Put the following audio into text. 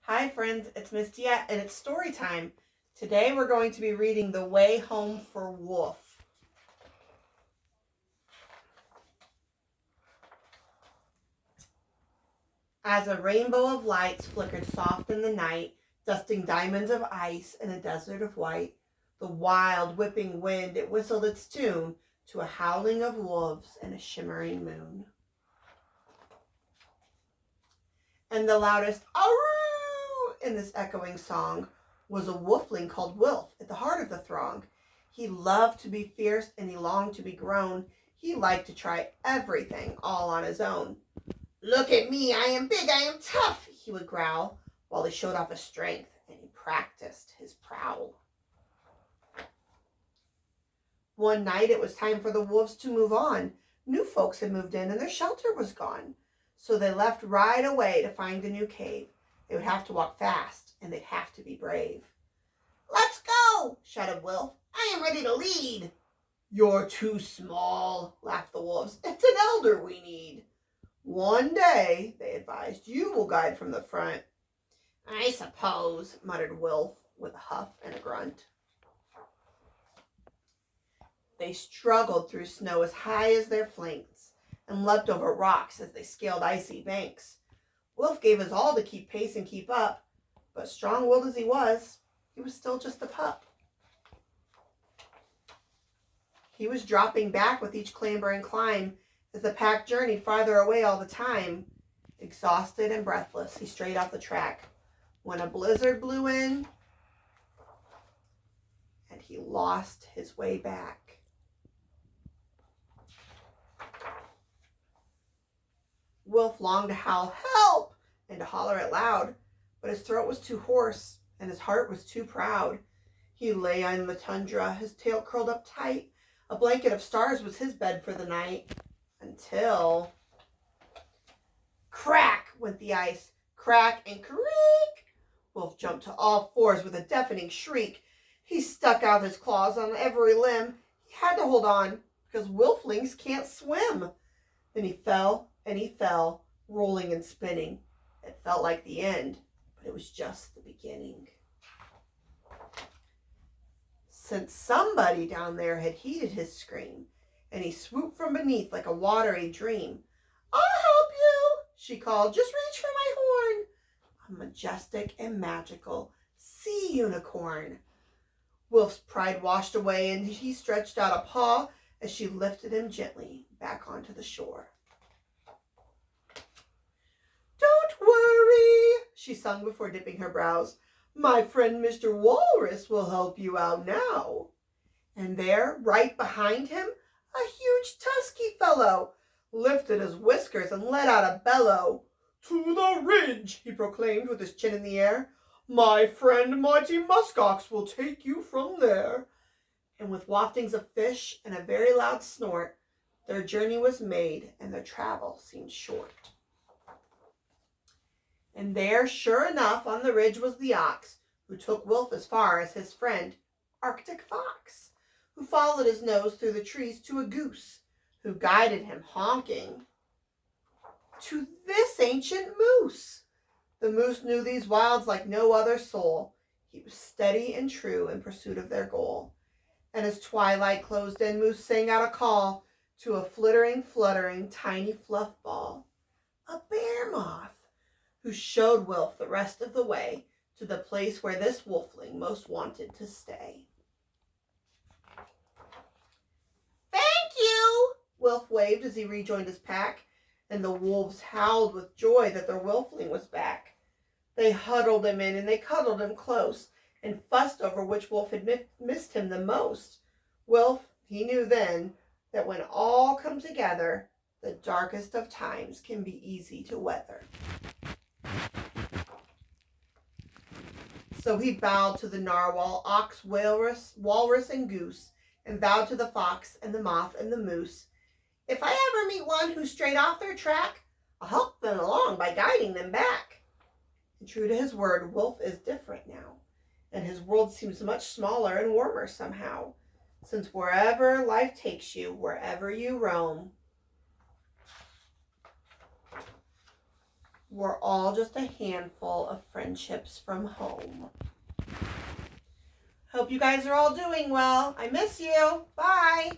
Hi friends, it's Miss Dia and it's story time. Today we're going to be reading The Way Home for Wolf. As a rainbow of lights flickered soft in the night, dusting diamonds of ice in a desert of white, the wild whipping wind it whistled its tune to a howling of wolves and a shimmering moon. And the loudest "Aroo!" in this echoing song was a wolfling called Wilf at the heart of the throng. He loved to be fierce and he longed to be grown. He liked to try everything all on his own. "Look at me, I am big, I am tough," he would growl, while he showed off his strength and he practiced his prowl. One night it was time for the wolves to move on. New folks had moved in and their shelter was gone. So they left right away to find a new cave. They would have to walk fast and they'd have to be brave. "Let's go," shouted Wilf. "I am ready to lead." "You're too small," laughed the wolves. "It's an elder we need." "One day," they advised, "you will guide from the front." "I suppose," muttered Wilf with a huff and a grunt. They struggled through snow as high as their flanks and leapt over rocks as they scaled icy banks. Wilf gave his all to keep pace and keep up, but strong-willed as he was still just a pup. He was dropping back with each clamber and climb as the pack journeyed farther away all the time. Exhausted and breathless, he strayed off the track when a blizzard blew in and he lost his way back. Wilf longed to howl "Help!" and to holler it loud, but his throat was too hoarse and his heart was too proud. He lay on the tundra, his tail curled up tight. A blanket of stars was his bed for the night, until crack went the ice, crack and creak. Wilf jumped to all fours with a deafening shriek. He stuck out his claws on every limb. He had to hold on because wolflings can't swim. Then he fell and he fell, rolling and spinning. It felt like the end, but it was just the beginning. Since somebody down there had heeded his scream, and he swooped from beneath like a watery dream. "I'll help you," she called. "Just reach for my horn." A majestic and magical sea unicorn. Wilf's pride washed away, and he stretched out a paw as she lifted him gently back onto the shore. "Don't worry," she sung before dipping her brows. "My friend Mr. Walrus will help you out now." And there, right behind him, a huge tusky fellow lifted his whiskers and let out a bellow. "To the ridge," he proclaimed with his chin in the air. "My friend mighty muskox will take you from there." And with waftings of fish and a very loud snort, their journey was made and their travel seemed short. And there, sure enough, on the ridge was the ox, who took Wilf as far as his friend Arctic Fox, who followed his nose through the trees to a goose, who guided him honking to this ancient moose. The moose knew these wilds like no other soul. He was steady and true in pursuit of their goal. And as twilight closed in, Moose sang out a call to a fluttering, tiny fluff ball, a bear moth, who showed Wilf the rest of the way to the place where this wolfling most wanted to stay. "Thank you," Wilf waved as he rejoined his pack, and the wolves howled with joy that their wolfling was back. They huddled him in and they cuddled him close and fussed over which wolf had missed him the most. Wilf, he knew then that when all come together, the darkest of times can be easy to weather. So he bowed to the narwhal, ox, walrus, and goose, and vowed to the fox and the moth and the moose, "If I ever meet one who strayed off their track, I'll help them along by guiding them back." And true to his word, Wilf is different now, and his world seems much smaller and warmer somehow, since wherever life takes you, wherever you roam, we're all just a handful of friendships from home. Hope you guys are all doing well. I miss you. Bye.